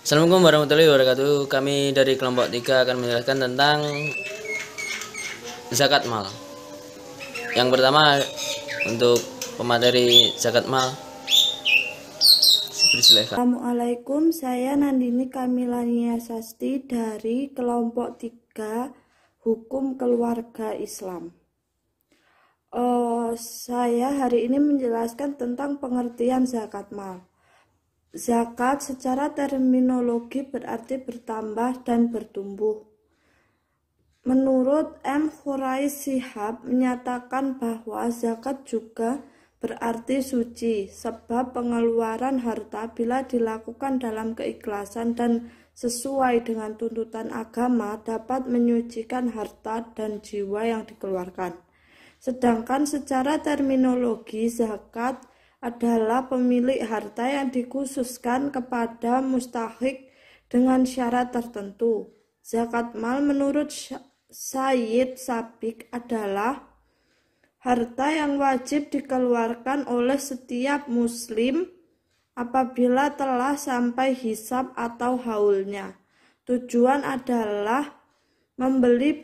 Assalamualaikum warahmatullahi wabarakatuh. Kami dari kelompok 3 akan menjelaskan tentang zakat mal. Yang pertama untuk pemateri zakat mal, silakan. Assalamualaikum, saya Nandini Kamilania Sasti dari kelompok 3 Hukum Keluarga Islam. Saya hari ini menjelaskan tentang pengertian zakat mal. Zakat secara terminologi berarti bertambah dan bertumbuh. Menurut M. Khuraish Shihab menyatakan bahwa zakat juga berarti suci, sebab pengeluaran harta bila dilakukan dalam keikhlasan dan sesuai dengan tuntutan agama dapat menyucikan harta dan jiwa yang dikeluarkan. Sedangkan secara terminologi zakat adalah pemilik harta yang dikhususkan kepada mustahik dengan syarat tertentu. Zakat mal menurut Sayyid Sabiq adalah harta yang wajib dikeluarkan oleh setiap muslim apabila telah sampai hisab atau haulnya. Tujuan adalah membeli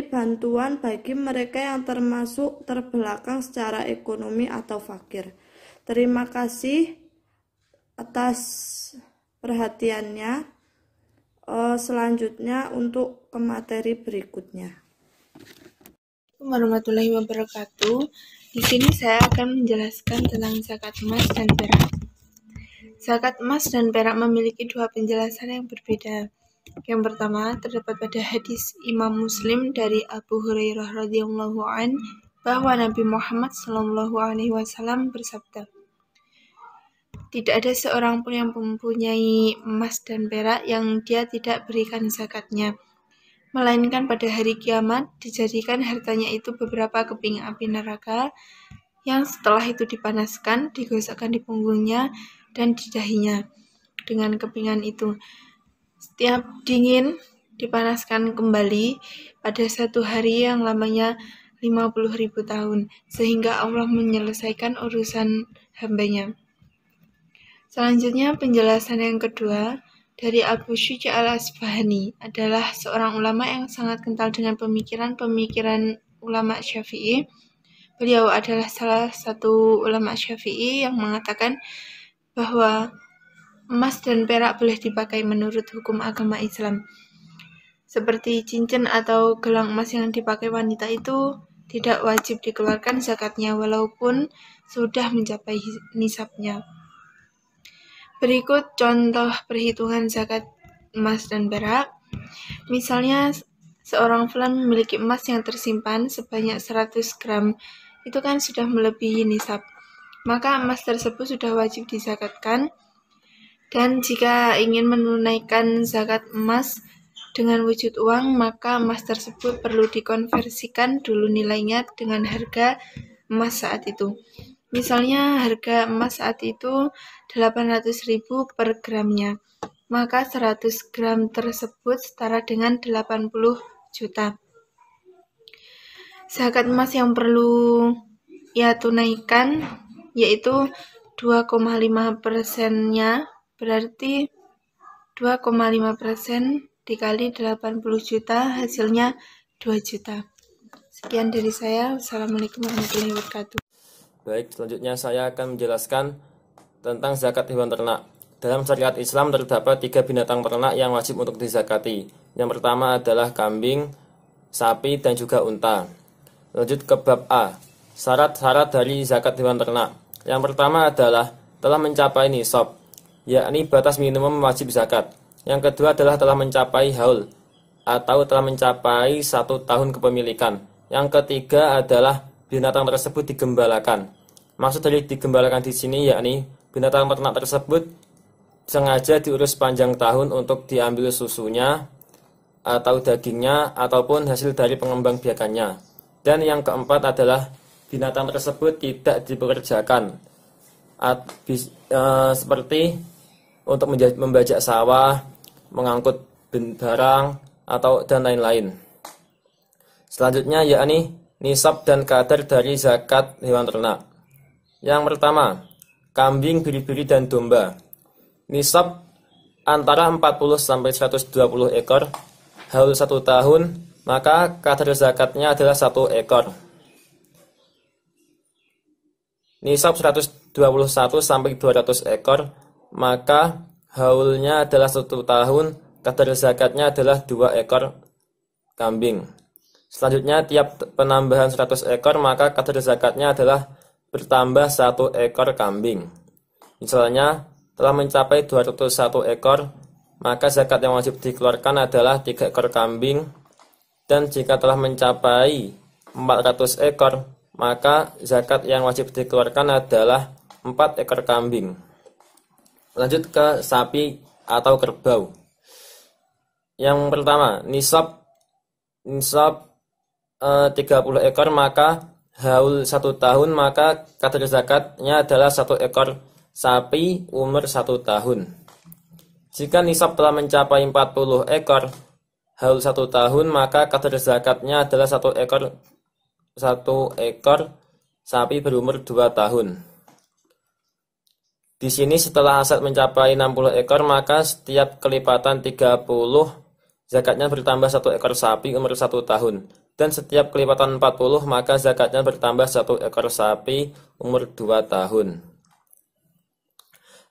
bantuan bagi mereka yang termasuk terbelakang secara ekonomi atau fakir. Terima kasih atas perhatiannya. Selanjutnya untuk ke materi berikutnya. Warahmatullahi wabarakatuh. Di sini saya akan menjelaskan tentang zakat emas dan perak. Zakat emas dan perak memiliki dua penjelasan yang berbeda. Yang pertama terdapat pada hadis Imam Muslim dari Abu Hurairah radhiyallahu an bahwa Nabi Muhammad SAW bersabda, "Tidak ada seorang pun yang mempunyai emas dan perak yang dia tidak berikan zakatnya, melainkan pada hari kiamat dijadikan hartanya itu beberapa keping api neraka yang setelah itu dipanaskan, digosokkan di punggungnya dan di dahinya dengan kepingan itu. Setiap dingin dipanaskan kembali pada satu hari yang lamanya 50.000 tahun, sehingga Allah menyelesaikan urusan hambanya." Selanjutnya penjelasan yang kedua dari Abu Syuja al-Asfahani adalah seorang ulama yang sangat kental dengan pemikiran ulama Syafi'i. Beliau adalah salah satu ulama Syafi'i yang mengatakan bahwa emas dan perak boleh dipakai menurut hukum agama Islam. Seperti cincin atau gelang emas yang dipakai wanita itu tidak wajib dikeluarkan zakatnya walaupun sudah mencapai nisabnya. Berikut contoh perhitungan zakat emas dan perak. Misalnya seorang fulan memiliki emas yang tersimpan sebanyak 100 gram. Itu kan sudah melebihi nisab. Maka emas tersebut sudah wajib dizakatkan. Dan jika ingin menunaikan zakat emas dengan wujud uang, maka emas tersebut perlu dikonversikan dulu nilainya dengan harga emas saat itu. Misalnya harga emas saat itu 800.000 per gramnya, maka 100 gram tersebut setara dengan 80 juta. Zakat emas yang perlu ia tunaikan yaitu 2,5%-nya, berarti 2,5% dikali 80 juta hasilnya 2 juta. Sekian dari saya. Wassalamualaikum warahmatullahi wabarakatuh. Baik, selanjutnya saya akan menjelaskan tentang zakat hewan ternak. Dalam syariat Islam terdapat 3 binatang ternak yang wajib untuk dizakati. Yang pertama adalah kambing, sapi, dan juga unta. Lanjut ke bab A, syarat-syarat dari zakat hewan ternak. Yang pertama adalah telah mencapai nisab, yakni batas minimum wajib zakat. Yang kedua adalah telah mencapai haul, atau telah mencapai 1 tahun kepemilikan. Yang ketiga adalah binatang tersebut digembalakan. Maksud dari digembalakan di sini yakni binatang ternak tersebut sengaja diurus panjang tahun untuk diambil susunya atau dagingnya ataupun hasil dari pengembang biakannya. Dan yang keempat adalah binatang tersebut tidak dipekerjakan, seperti untuk membajak sawah, mengangkut barang atau dan lain-lain. Selanjutnya yakni nisab dan kadar dari zakat hewan ternak. Yang pertama, kambing, biri-biri, dan domba. Nisab antara 40 sampai 120 ekor, haul 1 tahun, maka kadar zakatnya adalah 1 ekor. Nisab 121 sampai 200 ekor, maka haulnya adalah 1 tahun, kadar zakatnya adalah 2 ekor kambing. Selanjutnya, tiap penambahan 100 ekor, maka kadar zakatnya adalah bertambah 1 ekor kambing. Misalnya, telah mencapai 201 ekor, maka zakat yang wajib dikeluarkan adalah 3 ekor kambing. Dan jika telah mencapai 400 ekor, maka zakat yang wajib dikeluarkan adalah 4 ekor kambing. Lanjut ke sapi atau kerbau. Yang pertama, nisab 30 ekor, maka haul 1 tahun, maka kadar zakatnya adalah 1 ekor sapi umur 1 tahun. Jika nisab telah mencapai 40 ekor, haul 1 tahun, maka kadar zakatnya adalah 1 ekor sapi berumur 2 tahun. Di sini setelah aset mencapai 60 ekor, maka setiap kelipatan 30 zakatnya bertambah 1 ekor sapi umur 1 tahun. Dan setiap kelipatan 40, maka zakatnya bertambah 1 ekor sapi umur 2 tahun.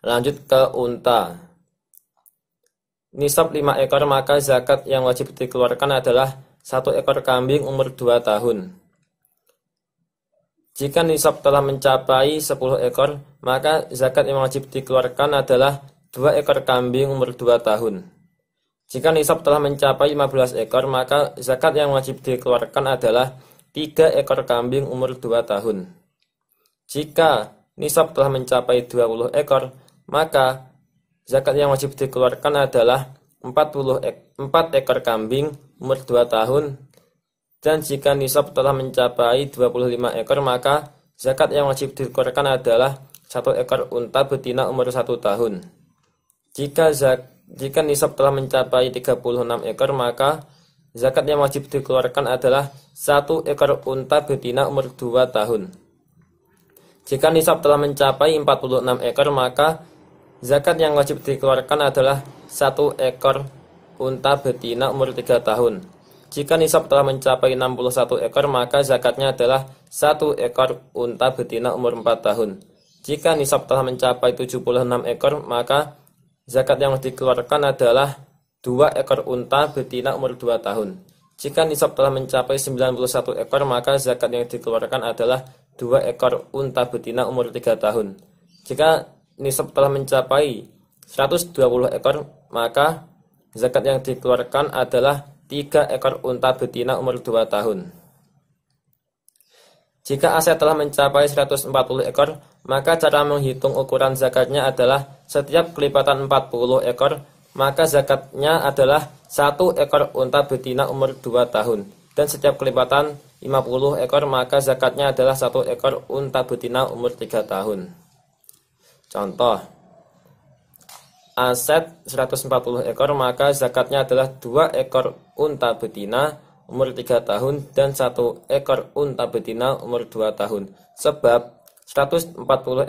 Lanjut ke unta. Nisab 5 ekor, maka zakat yang wajib dikeluarkan adalah 1 ekor kambing umur 2 tahun. Jika nisab telah mencapai 10 ekor, maka zakat yang wajib dikeluarkan adalah 2 ekor kambing umur 2 tahun. Jika nisab telah mencapai 15 ekor, maka zakat yang wajib dikeluarkan adalah 3 ekor kambing umur 2 tahun. Jika nisab telah mencapai 20 ekor, maka zakat yang wajib dikeluarkan adalah 4 ekor kambing umur 2 tahun. Dan jika nisab telah mencapai 25 ekor, maka zakat yang wajib dikeluarkan adalah 1 ekor unta betina umur 1 tahun. Jika nisab telah mencapai 36 ekor, maka zakat yang wajib dikeluarkan adalah 1 ekor unta betina umur 2 tahun. Jika nisab telah mencapai 46 ekor, maka zakat yang wajib dikeluarkan adalah 1 ekor unta betina umur 3 tahun. Jika nisab telah mencapai 61 ekor, maka zakatnya adalah 1 ekor unta betina umur 4 tahun. Jika nisab telah mencapai 76 ekor, maka zakat yang dikeluarkan adalah 2 ekor unta betina umur 2 tahun. Jika nisab telah mencapai 91 ekor, maka zakat yang dikeluarkan adalah 2 ekor unta betina umur 3 tahun. Jika nisab telah mencapai 120 ekor, maka zakat yang dikeluarkan adalah 3 ekor unta betina umur 2 tahun. Jika aset telah mencapai 140 ekor, maka cara menghitung ukuran zakatnya adalah setiap kelipatan 40 ekor, maka zakatnya adalah 1 ekor unta betina umur 2 tahun. Dan setiap kelipatan 50 ekor, maka zakatnya adalah 1 ekor unta betina umur 3 tahun. Contoh, aset 140 ekor, maka zakatnya adalah 2 ekor unta betina umur 3 tahun dan 1 ekor unta betina umur 2 tahun. Sebab 140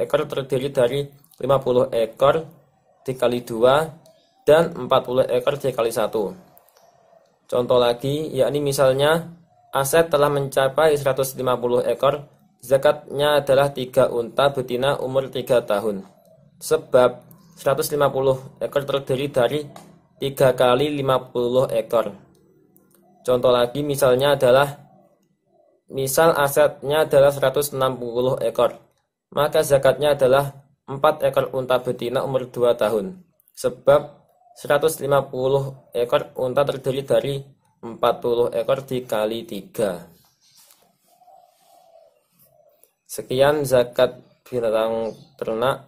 ekor terdiri dari 50 ekor dikali 2 dan 40 ekor dikali 1. Contoh lagi, yakni misalnya aset telah mencapai 150 ekor, zakatnya adalah 3 unta betina umur 3 tahun. Sebab 150 ekor terdiri dari 3 kali 50 ekor. Contoh lagi misalnya adalah, misal asetnya adalah 160 ekor, maka zakatnya adalah 4 ekor unta betina umur 2 tahun. Sebab 150 ekor unta terdiri dari 40 ekor dikali 3. Sekian zakat binatang ternak.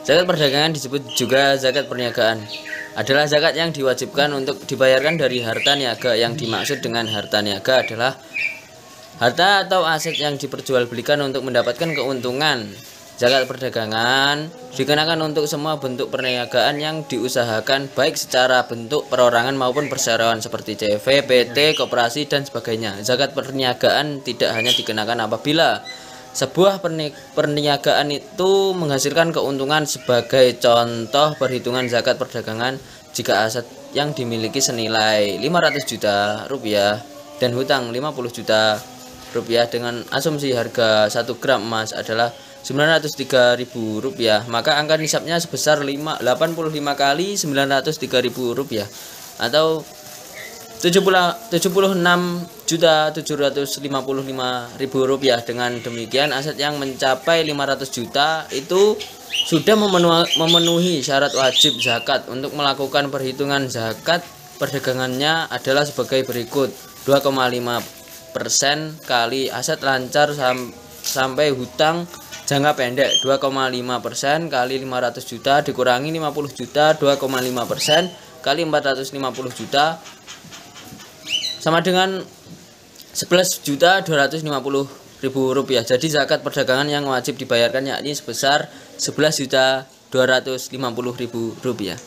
Zakat perdagangan disebut juga zakat perniagaan. Adalah zakat yang diwajibkan untuk dibayarkan dari harta niaga. Yang dimaksud dengan harta niaga adalah harta atau aset yang diperjualbelikan untuk mendapatkan keuntungan. Zakat perdagangan dikenakan untuk semua bentuk perniagaan yang diusahakan, baik secara bentuk perorangan maupun perseroan seperti CV, PT, koperasi, dan sebagainya. Zakat perniagaan tidak hanya dikenakan apabila Sebuah perniagaan itu menghasilkan keuntungan. Sebagai contoh perhitungan zakat perdagangan, jika aset yang dimiliki senilai 500 juta rupiah dan hutang 50 juta rupiah dengan asumsi harga 1 gram emas adalah 903.000 rupiah, maka angka nisabnya sebesar 85 kali 903.000 rupiah atau 76.755.000 rupiah. Dengan demikian aset yang mencapai 500 juta itu sudah memenuhi syarat wajib zakat. Untuk melakukan perhitungan zakat perdagangannya adalah sebagai berikut: 2,5% kali aset lancar sampai hutang jangka pendek 2,5% kali 500 juta dikurangi 50 juta, 2,5% kali 450 juta sama dengan 11.250.000 rupiah. Jadi zakat perdagangan yang wajib dibayarkan yakni sebesar 11.250.000 rupiah.